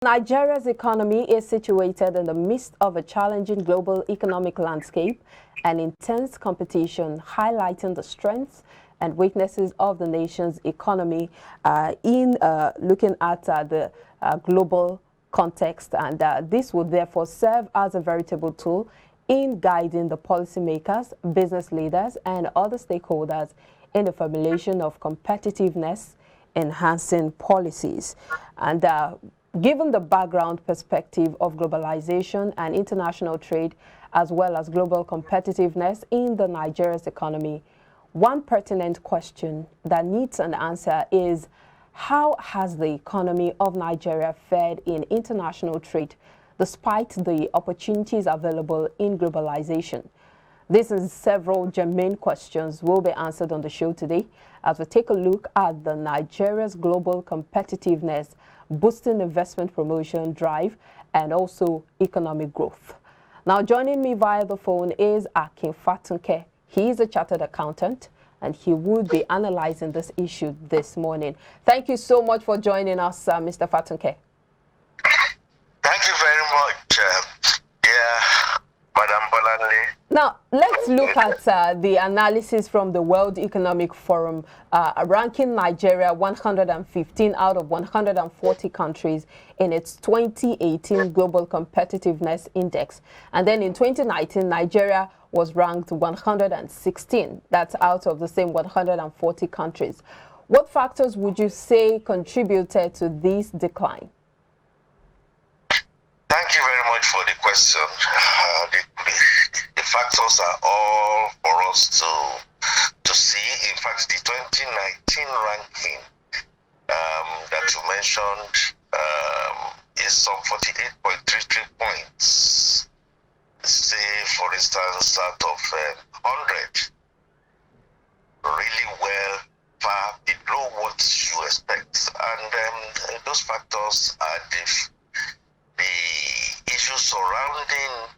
Nigeria's economy is situated in the midst of a challenging global economic landscape and intense competition, highlighting the strengths and weaknesses of the nation's economy in looking at the global context. And this would therefore serve as a veritable tool in guiding the policymakers, business leaders, and other stakeholders in the formulation of competitiveness enhancing policies. And given the background perspective of globalization and international trade, as well as global competitiveness in the Nigeria's economy, one pertinent question that needs an answer is, how has the economy of Nigeria fared in international trade despite the opportunities available in globalization? This and several germane questions will be answered on the show today as we take a look at the Nigeria's global competitiveness, boosting investment promotion drive, and also economic growth. Now, joining me via the phone is Akin Fatunke. He is a chartered accountant, and he would be analyzing this issue this morning. Thank you so much for joining us, Mr. Fatunke. Thank you very much. Madam Bolanle. Now, let's look at the analysis from the World Economic Forum, ranking Nigeria 115 out of 140 countries in its 2018 Global Competitiveness Index. And then in 2019, Nigeria was ranked 116. That's out of the same 140 countries. What factors would you say contributed to this decline? Thank you very much for the question. The factors are all for us to see. In fact, the 2019 ranking that you mentioned is some 48.33 points. Say, for instance, out of 100, really well, far below what you expect. And those factors are the issues surrounding,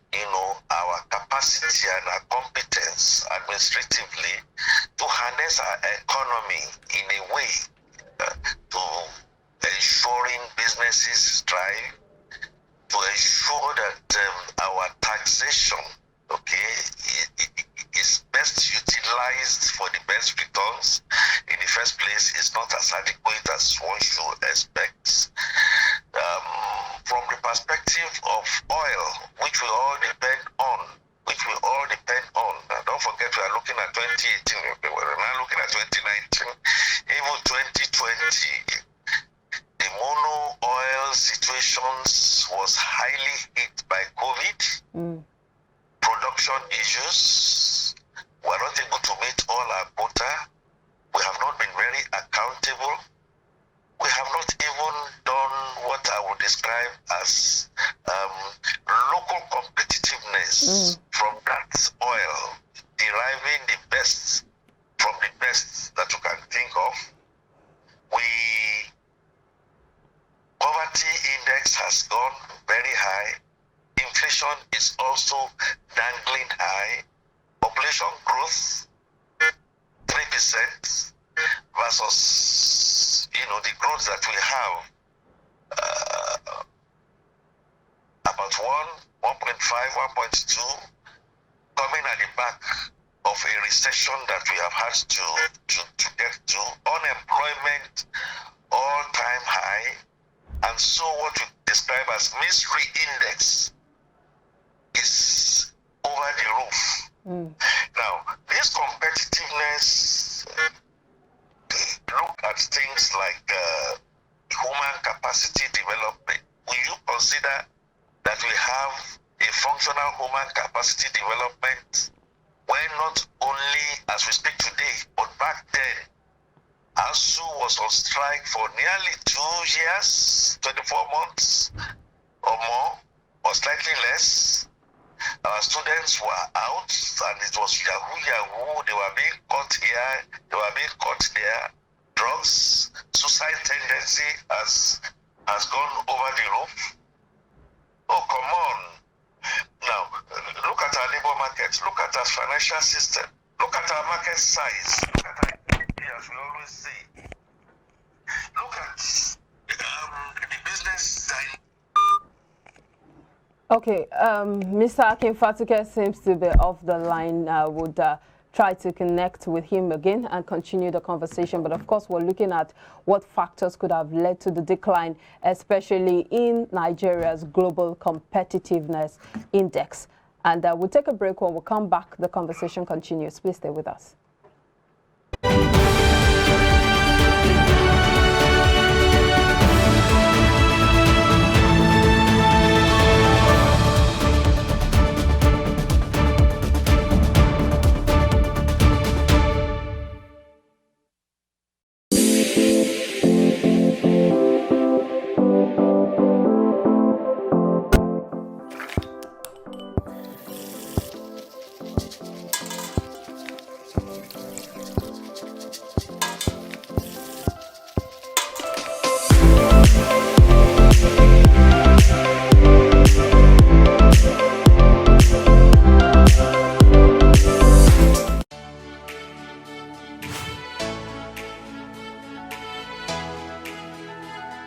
our capacity and our competence administratively to harness our economy in a way to ensuring businesses thrive, to ensure that our taxation, is best utilized for the best returns. In the first place, it's not as adequate as one should expect. From the perspective of oil, which we all depend on, now don't forget we are looking at 2018, we're now looking at 2019, even 2020, the mono oil situations was highly hit by COVID, production issues, we're not able to meet all our quota, we have not been very accountable. We have not even done what I would describe as local competitiveness from that oil, deriving the best from the best that you can think of. Poverty index has gone very high. Inflation is also dangling high. Population growth, 3% versus the growth that we have, about 1.5, 1.2, coming at the back of a recession that we have had to get to, unemployment all-time high, and so what we describe as misery index is over the roof. Now, this competitiveness look at things like human capacity development. Will you consider that we have a functional human capacity development when not only as we speak today, but back then, ASU was on strike for nearly 2 years, 24 months or more, or slightly less. Our students were out and it was yahoo. They were being caught here, they were being caught there. Drugs, suicide tendency has gone over the roof. Oh, come on. Now, look at our labor market, look at our financial system, look at our market size, look at our GDP, as we always say. Look at the business Okay, Mr. Akin Fatunke seems to be off the line. Would try to connect with him again and continue the conversation. But of course, we're looking at what factors could have led to the decline, especially in Nigeria's Global Competitiveness Index. And we'll take a break. When we come back, the conversation continues. Please stay with us.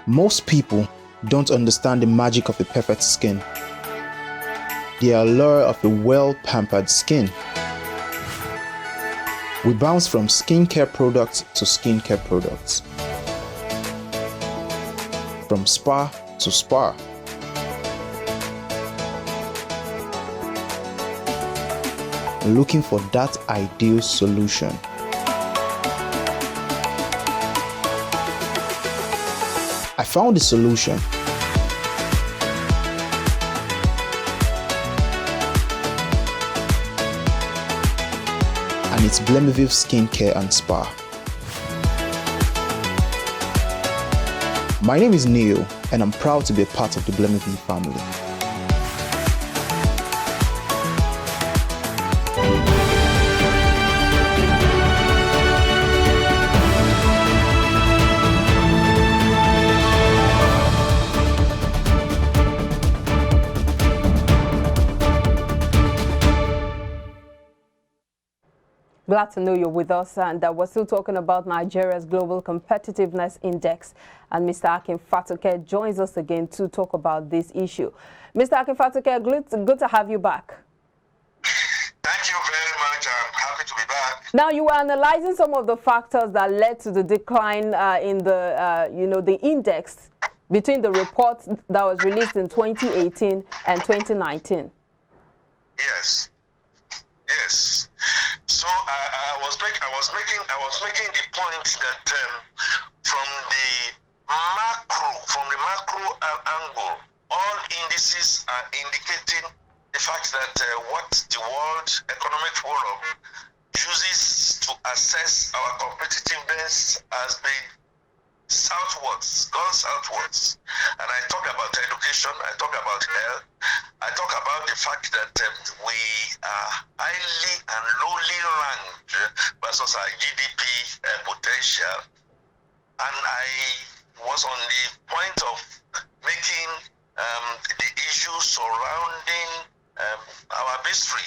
Most people don't understand the magic of a perfect skin, the allure of a well-pampered skin. We bounce from skincare products to skincare products, from spa to spa. Looking for that ideal solution. I found the solution. And it's Blemiville Skincare and Spa. My name is Neil, and I'm proud to be a part of the Blemiville family. Glad to know you're with us, and we're still talking about Nigeria's Global Competitiveness Index, and Mr. Akin Fatunke joins us again to talk about this issue. Mr. Akin Fatunke, good to have you back. Thank you very much. I'm happy to be back. Now, you were analyzing some of the factors that led to the decline in the, the index between the report that was released in 2018 and 2019. Yes. Yes. So I was making the point that from the macro angle, all indices are indicating the fact that what the World Economic Forum uses to assess our competitiveness has been gone southwards. And I talk about education, I talk about health, I talk about the fact that we are highly and lowly ranked versus our GDP potential. And I was on the point of making the issue surrounding our history,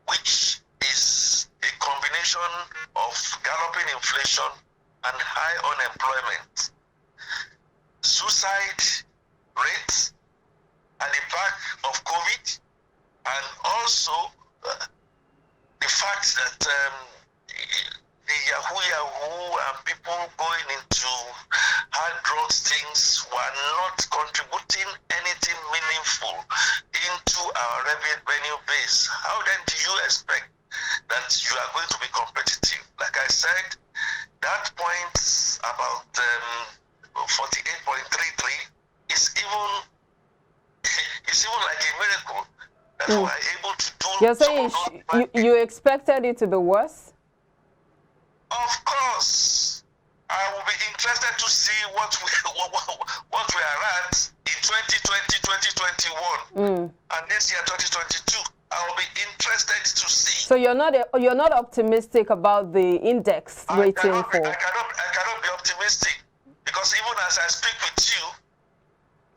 which is a combination of galloping inflation and high unemployment. Suicide rates at the back of COVID, and also the fact that the Yahoo and people going into hard drugs things were not contributing anything meaningful into our revenue base. How then do you expect that you are going to be competitive? Like I said, that point about 48.33 is even like a miracle that we are able to do. You're saying you expected it to be worse? Of course, I will be interested to see what we are at in 2020, 2021, and this year 2022. I will be interested to see. So you're not optimistic about the index rating I cannot be optimistic, because even as I speak with you,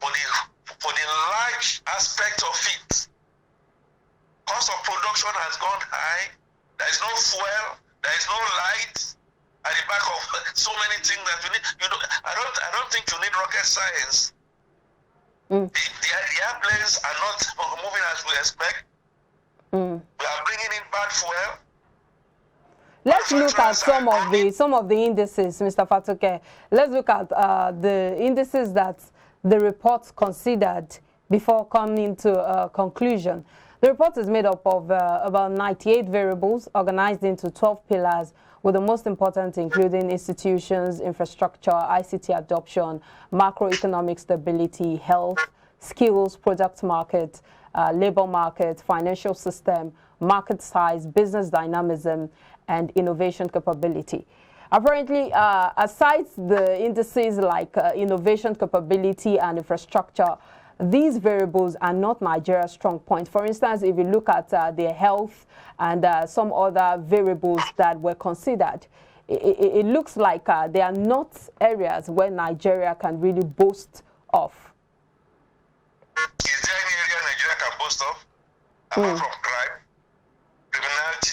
for the large aspect of it, cost of production has gone high. There is no fuel. There is no light at the back of so many things that we need. I don't think you need rocket science. The airplanes are not moving as we expect. We are bringing in bad fuel. Let's look at some of the indices, Mr. Fatunke. Let's look at the indices that the report considered before coming to a conclusion. The report is made up of about 98 variables organized into 12 pillars, with the most important including institutions, infrastructure, ICT adoption, macroeconomic stability, health, skills, product market, labor market, financial system, market size, business dynamism, and innovation capability. Apparently, aside the indices like innovation capability and infrastructure, these variables are not Nigeria's strong point. For instance, if you look at their health and some other variables that were considered, it looks like they are not areas where Nigeria can really boast of. Is there any area Nigeria can boast of? Apart from crime, criminality?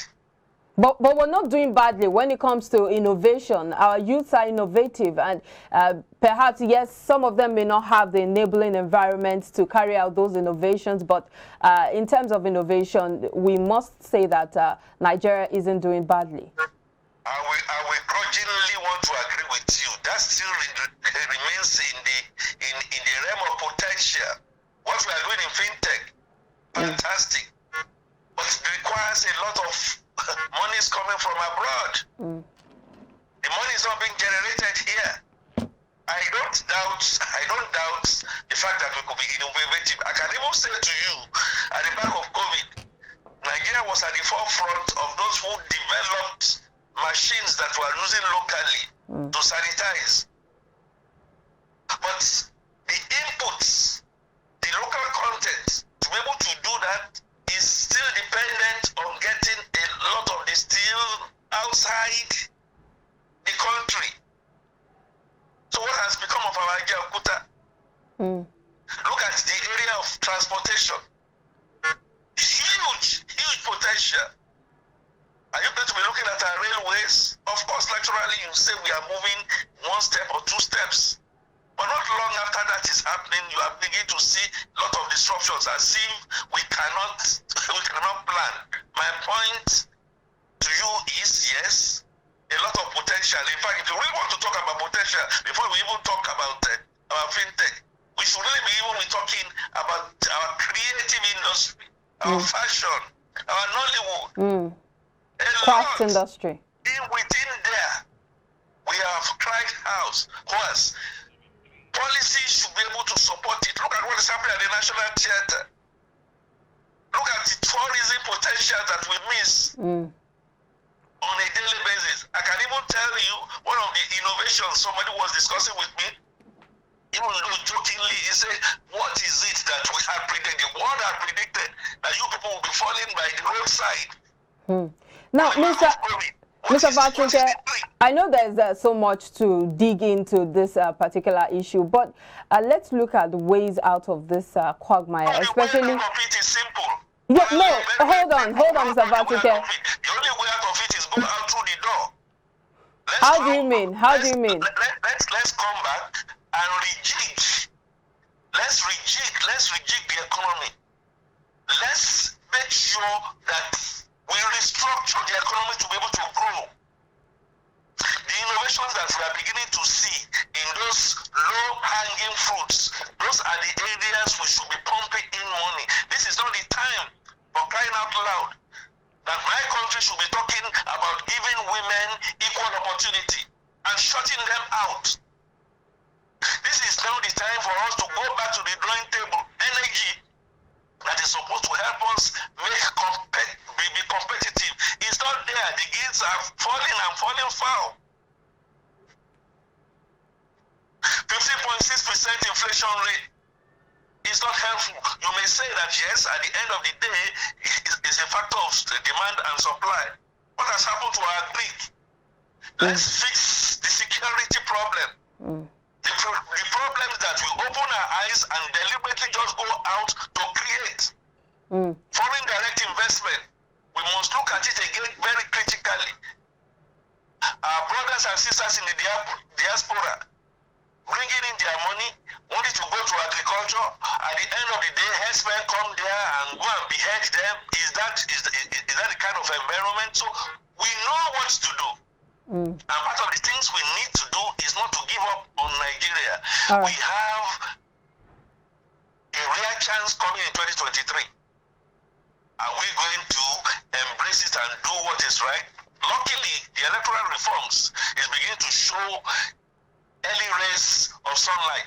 But we're not doing badly when it comes to innovation. Our youths are innovative, and perhaps, yes, some of them may not have the enabling environment to carry out those innovations, but in terms of innovation, we must say that Nigeria isn't doing badly. I will grudgingly want to agree with you. That still remains in the realm of potential. What we are doing in fintech, fantastic, but it requires a lot of money is coming from abroad. The money is not being generated here. I don't doubt the fact that we could be innovative. I can even say to you, at the back of COVID, Nigeria was at the forefront of those who developed machines that were using locally to sanitize. But the inputs, the local content, to be able to do that is still dependent on getting a lot of the steel outside the country. So what has become of our Jakuta? Look at the area of transportation. Huge potential. Are you going to be looking at our railways? Of course, naturally, you say we are moving one step or two steps. But not long after that is happening, you are beginning to see a lot of disruptions as if we cannot plan. My point to you is, yes, a lot of potential. In fact, if you really want to talk about potential, before we even talk about our fintech, we should really be even talking about our creative industry, our fashion, our Nollywood. Craft industry. Within there, we have Christ House, was policy should be able to support it. Look at what is happening at the National Theatre. Look at the tourism potential that we miss on a daily basis. I can even tell you one of the innovations somebody was discussing with me, even jokingly, he said, what is it that we have predicted? The world had predicted that you people will be falling by the roadside. Now, Mr. Fatunke, I know there's so much to dig into this particular issue, but let's look at the ways out of this quagmire, especially. The way out of it is simple. No, hold on, Mr. Fatunke. The only way out of it is go out through the door. How do you mean? Let's come back and rejig. Let's rejig the economy. Let's make sure that we restructure the economy to be able to grow. The innovations that we are beginning to see in those low-hanging fruits, those are the areas we should be pumping in money. This is not the time for crying out loud that my country should be talking about giving women equal opportunity and shutting them out. This is now the time for us to go back to the drawing table. Energy that is supposed to help us be competitive. It's not there. The yields are falling and falling foul. 15.6% inflation rate is not helpful. You may say that yes, at the end of the day, it's a factor of demand and supply. What has happened to our Greek? Let's fix the security problem. The problem is that we open our eyes and deliberately just go out to create. Foreign direct investment, we must look at it again very critically. Our brothers and sisters in the diaspora, bringing in their money, only to go to agriculture. At the end of the day, herdsmen come there and go and behead them. Is that the kind of environment? So we know what to do. And part of the things we need to do is not to give up on Nigeria. Right. We have a rare chance coming in 2023. Are we going to embrace it and do what is right? Luckily, the electoral reforms is beginning to show early rays of sunlight.